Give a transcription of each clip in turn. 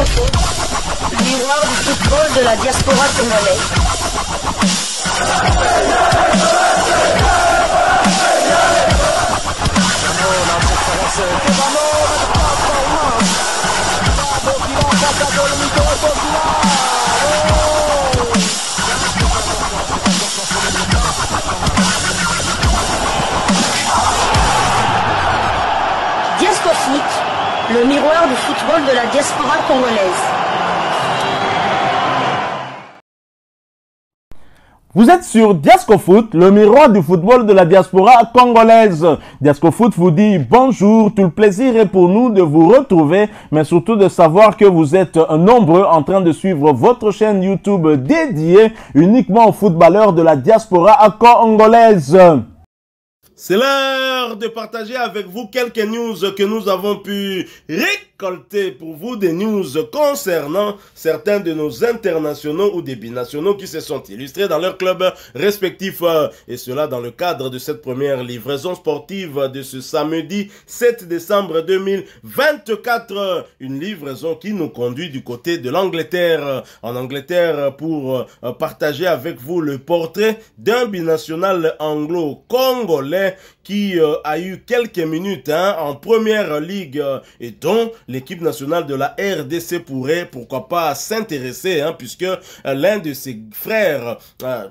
Foot, le miroir du football de la diaspora congolaise. Diasco Foot, le miroir du football de la diaspora congolaise. Vous êtes sur Diasco Foot, le miroir du football de la diaspora congolaise. Diasco Foot vous dit bonjour, tout le plaisir est pour nous de vous retrouver, mais surtout de savoir que vous êtes nombreux en train de suivre votre chaîne YouTube dédiée uniquement aux footballeurs de la diaspora congolaise. C'est l'heure de partager avec vous quelques news que nous avons pu récolter pour vous, des news concernant certains de nos internationaux ou des binationaux qui se sont illustrés dans leurs clubs respectifs, et cela dans le cadre de cette première livraison sportive de ce samedi 7 décembre 2024, une livraison qui nous conduit du côté de l'Angleterre, en Angleterre, pour partager avec vous le portrait d'un binational anglo-congolais qui a eu quelques minutes en première ligue et dont l'équipe nationale de la RDC pourrait, pourquoi pas, s'intéresser, puisque l'un de ses frères,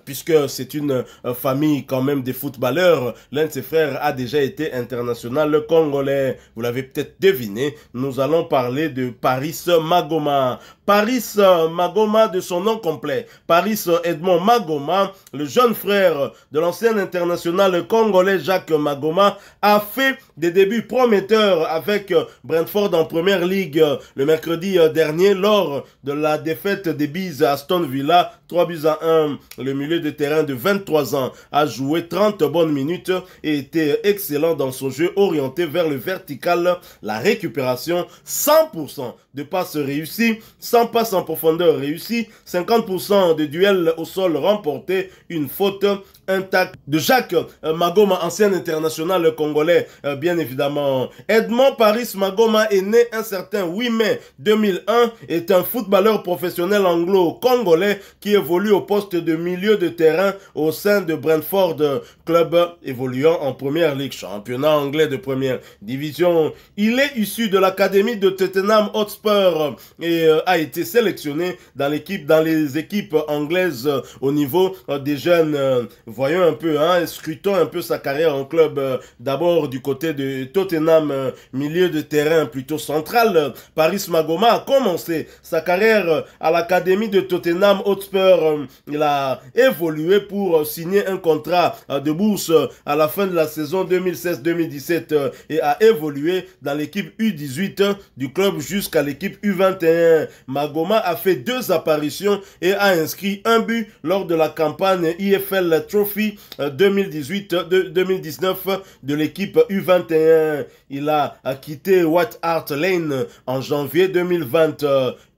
puisque c'est une famille quand même des footballeurs, l'un de ses frères a déjà été international congolais. Vous l'avez peut-être deviné, nous allons parler de Paris Magoma. Paris Magoma, de son nom complet, Paris Edmond Magoma, le jeune frère de l'ancien international congolais Jacques Magoma, a fait des débuts prometteurs avec Brentford en première ligue le mercredi dernier lors de la défaite des Bees à Aston Villa, 3-1. Le milieu de terrain de 23 ans a joué 30 bonnes minutes et était excellent dans son jeu orienté vers le vertical, la récupération, 100% de passes réussies, 100 passes en profondeur réussies, 50% de duels au sol remportés, une faute, un tac de Jacques Magoma, ancien international congolais, bien évidemment. Edmond Paris Magoma est né un certain 8 mai 2001, est un footballeur professionnel anglo-congolais qui évolue au poste de milieu de terrain au sein de Brentford, club évoluant en première ligue, championnat anglais de première division. Il est issu de l'académie de Tottenham Hotspur et a été sélectionné dans les équipes anglaises au niveau des jeunes. Voyons un peu, scrutons un peu sa carrière en club. D'abord du côté de Tottenham, milieu de terrain plutôt central. Paris Magoma a commencé sa carrière à l'académie de Tottenham Hotspur. Il a évolué pour signer un contrat de bourse à la fin de la saison 2016-2017 et a évolué dans l'équipe U18 du club jusqu'à l'équipe U21. Magoma a fait 2 apparitions et a inscrit un but lors de la campagne IFL Trophy 2018-2019 de l'équipe U21. Il a quitté White Hart Lane en janvier 2020.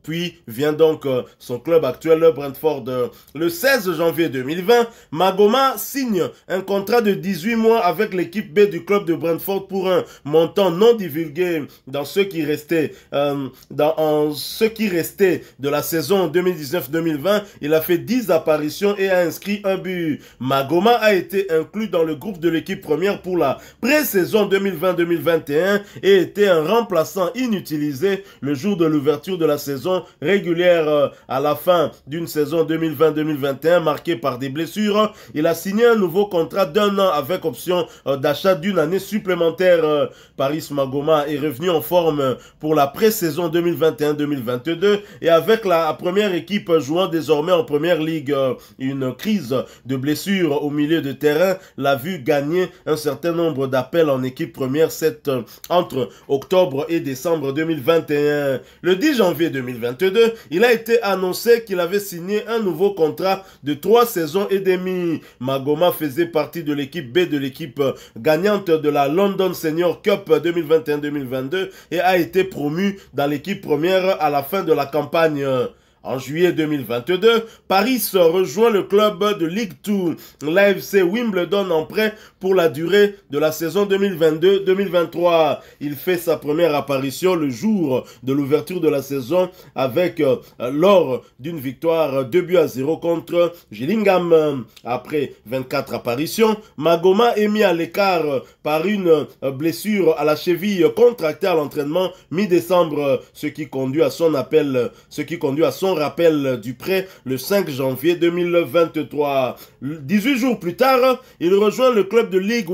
Puis vient donc son club actuel, Brentford. Le 16 janvier 2020, Magoma signe un contrat de 18 mois avec l'équipe B du club de Brentford pour un montant non divulgué dans ce qui restait. De la saison 2019-2020, il a fait 10 apparitions et a inscrit un but. Magoma a été inclus dans le groupe de l'équipe première pour la pré-saison 2020-2021 et était un remplaçant inutilisé le jour de l'ouverture de la saison régulière. À la fin d'une saison 2020-2021 marquée par des blessures. Il a signé un nouveau contrat d'1 an avec option d'achat d'une année supplémentaire. Paris Magoma est revenu en forme pour la pré-saison 2021-2022 et avec la première équipe jouant désormais en première ligue. Une crise de blessures au milieu de terrain l'a vu gagner un certain nombre d'appels en équipe première entre octobre et décembre 2021. Le 10 janvier 2022, il a été annoncé qu'il avait signé un nouveau contrat de 3 saisons et demie. Magoma faisait partie de l'équipe B de l'équipe gagnante de la London Senior Cup 2021-2022 et a été promu dans l'équipe première à la fin de la campagne. En juillet 2022, Paris rejoint le club de Ligue 2, l'AFC Wimbledon en prêt pour la durée de la saison 2022-2023. Il fait sa première apparition le jour de l'ouverture de la saison avec lors d'une victoire 2-0 contre Gillingham. Après 24 apparitions, Magoma est mis à l'écart par une blessure à la cheville contractée à l'entraînement mi-décembre, ce qui conduit à son rappel du prêt le 5 janvier 2023. 18 jours plus tard, il rejoint le club de Ligue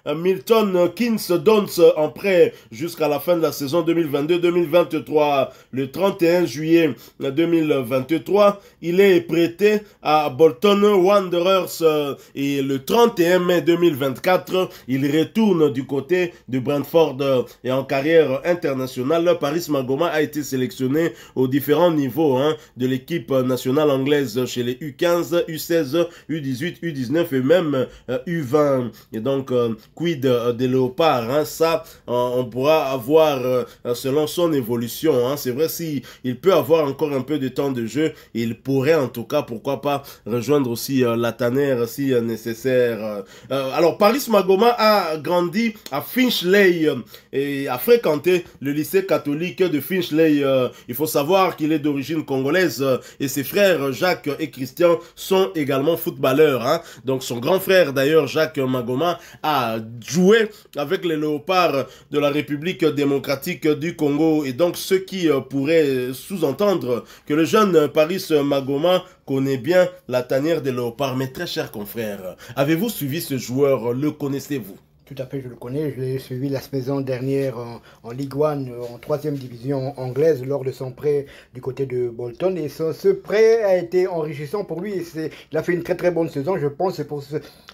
1 Milton Keynes Dons en prêt jusqu'à la fin de la saison 2022-2023. Le 31 juillet 2023, il est prêté à Bolton Wanderers et le 31 mai 2024, il retourne du côté de Brentford et en carrière internationale, Paris Magoma a été sélectionné aux différents niveaux de l'équipe nationale anglaise chez les U15, U16, U18, U19 et même U20. Et donc, quid des léopards, ça, on pourra avoir selon son évolution. C'est vrai, si il peut avoir encore un peu de temps de jeu, il pourrait en tout cas, pourquoi pas, rejoindre aussi la Tanner si nécessaire. Alors, Paris Magoma a grandi à Finchley et a fréquenté le lycée catholique de Finchley. Il faut savoir qu'il est d'origine congolaise et ses frères Jacques et Christian sont également footballeurs. Donc son grand frère d'ailleurs, Jacques Magoma, a joué avec les léopards de la République démocratique du Congo. Et donc ce qui pourrait sous-entendre que le jeune Paris Magoma connaît bien la tanière des léopards. Mais très cher confrère, avez-vous suivi ce joueur? Le connaissez-vous? Tout à fait, je le connais. Je l'ai suivi la saison dernière en Ligue 1, en 3e division anglaise, lors de son prêt du côté de Bolton. Et ce prêt a été enrichissant pour lui. Il a fait une très très bonne saison. Je pense que c'est pour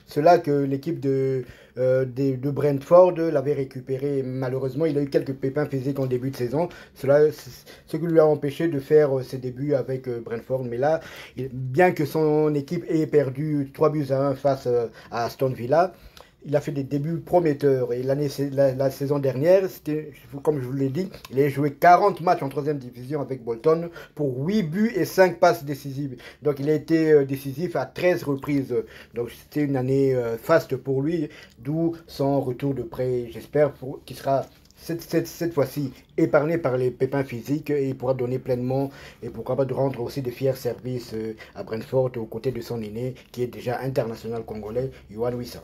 cela que l'équipe de Brentford l'avait récupéré. Malheureusement, il a eu quelques pépins physiques en début de saison. Ce qui lui a empêché de faire ses débuts avec Brentford. Mais là, bien que son équipe ait perdu 3-1 face à Aston Villa, il a fait des débuts prometteurs et la saison dernière, comme je vous l'ai dit, il a joué 40 matchs en 3e division avec Bolton pour 8 buts et 5 passes décisives. Donc il a été décisif à 13 reprises. Donc c'était une année faste pour lui, d'où son retour de prêt. J'espère qu'il sera cette fois-ci épargné par les pépins physiques et il pourra donner pleinement et pourquoi pas de rendre aussi de fiers services à Brentford aux côtés de son aîné qui est déjà international congolais, Yohan Wissa.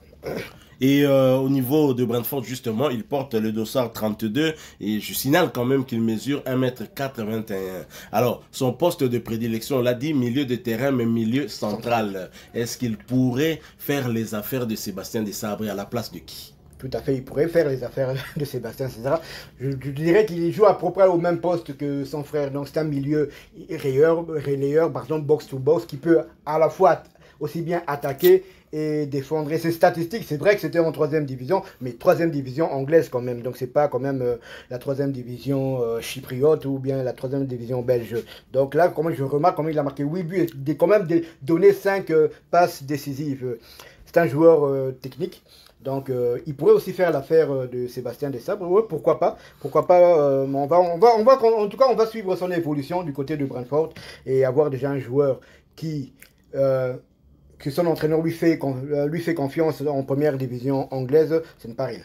Et au niveau de Brentford, justement, il porte le dossard 32 et je signale quand même qu'il mesure 1m81. Alors, son poste de prédilection, on l'a dit, milieu de terrain, mais milieu central. Est-ce qu'il pourrait faire les affaires de Sébastien Desabre à la place de qui? Tout à fait, il pourrait faire les affaires de Sébastien César. Je dirais qu'il joue à peu près au même poste que son frère. Donc c'est un milieu relayeur, par exemple box-to-box, qui peut à la fois aussi bien attaquer et défendre. Et ses statistiques, c'est vrai que c'était en 3e division, mais 3e division anglaise quand même. Donc c'est pas quand même la 3e division chypriote ou bien la 3e division belge. Donc là, comme je remarque, comme il a marqué 8 buts et quand même donné 5 passes décisives. C'est un joueur technique. Donc, il pourrait aussi faire l'affaire de Sébastien Desabre. Ouais, pourquoi pas? Pourquoi pas? En tout cas, on va suivre son évolution du côté de Brentford et avoir déjà un joueur que son entraîneur lui fait confiance en 1re division anglaise. Ce n'est pas rien.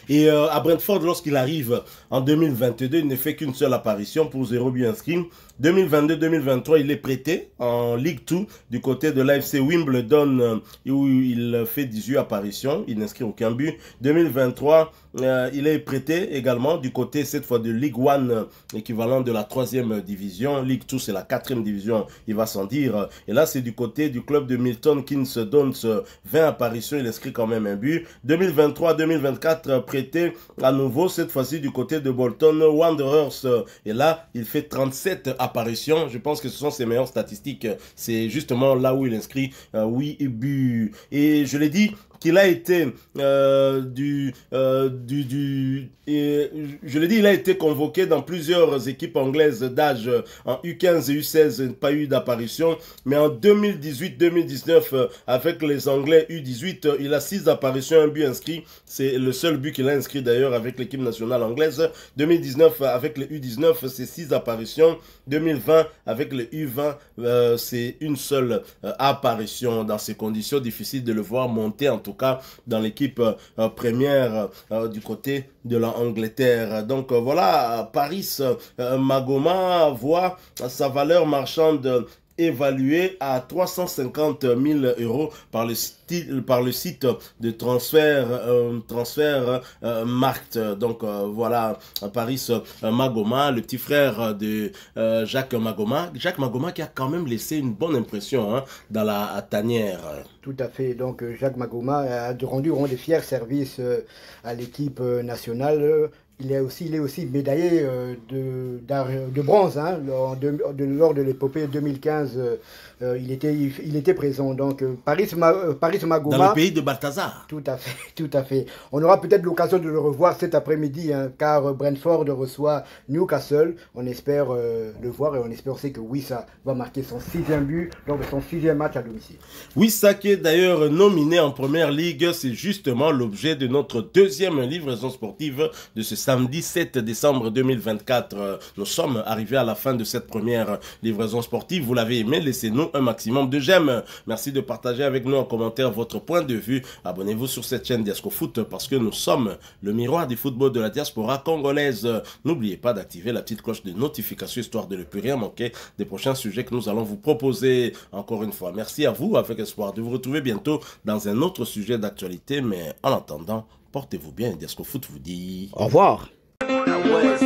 Et à Brentford, lorsqu'il arrive en 2022, il ne fait qu'une seule apparition pour 0 but inscrit. 2022-2023, il est prêté en Ligue 2 du côté de l'AFC Wimbledon où il fait 18 apparitions. Il n'inscrit aucun but. 2023, il est prêté également du côté cette fois de Ligue 1, équivalent de la 3e division. Ligue 2, c'est la 4e division, il va s'en dire. Et là, c'est du côté du club de Milton Keynes Dons. 20 apparitions, il inscrit quand même un but. 2023-2024, prêté à nouveau, cette fois-ci du côté de Bolton Wanderers. Et là, il fait 37 apparitions. Je pense que ce sont ses meilleures statistiques. C'est justement là où il inscrit 8 buts. Et je l'ai dit, qu'il a été je l'ai dit, il a été convoqué dans plusieurs équipes anglaises d'âge en U15 et U16, pas eu d'apparition, mais en 2018-2019 avec les Anglais U18, il a 6 apparitions, un but inscrit, c'est le seul but qu'il a inscrit d'ailleurs avec l'équipe nationale anglaise. 2019 avec les U19, c'est 6 apparitions. 2020 avec les U20, c'est une seule apparition. Dans ces conditions, difficile de le voir monter, en tout cas dans l'équipe première du côté de l'Angleterre. Donc voilà, Paris Magoma voit sa valeur marchande évalué à 350 000 € par le site de transfert Markt. Donc voilà, Paris Magoma, le petit frère de Jacques Magoma. Jacques Magoma qui a quand même laissé une bonne impression hein, dans la tanière. Tout à fait. Donc Jacques Magoma a rendu des fiers services à l'équipe nationale. Il est aussi médaillé de bronze hein, lors de l'épopée 2015. Il était présent. Donc Paris Magoma. Dans le pays de Balthazar. Tout à fait, tout à fait. On aura peut-être l'occasion de le revoir cet après-midi, hein, car Brentford reçoit Newcastle. On espère le voir et on espère aussi que Wissa va marquer son 6e but lors de son 6e match à domicile. Wissa qui est d'ailleurs nominé en première ligue, c'est justement l'objet de notre 2e livraison sportive de ce samedi 7 décembre 2024. Nous sommes arrivés à la fin de cette première livraison sportive. Vous l'avez aimé, laissez-nous un maximum de j'aime. Merci de partager avec nous en commentaire votre point de vue. Abonnez-vous sur cette chaîne Diasco Foot parce que nous sommes le miroir du football de la diaspora congolaise. N'oubliez pas d'activer la petite cloche de notification histoire de ne plus rien manquer des prochains sujets que nous allons vous proposer. Encore une fois, merci à vous avec espoir de vous retrouver bientôt dans un autre sujet d'actualité. Mais en attendant, portez-vous bien. Diasco Foot vous dit au revoir. I was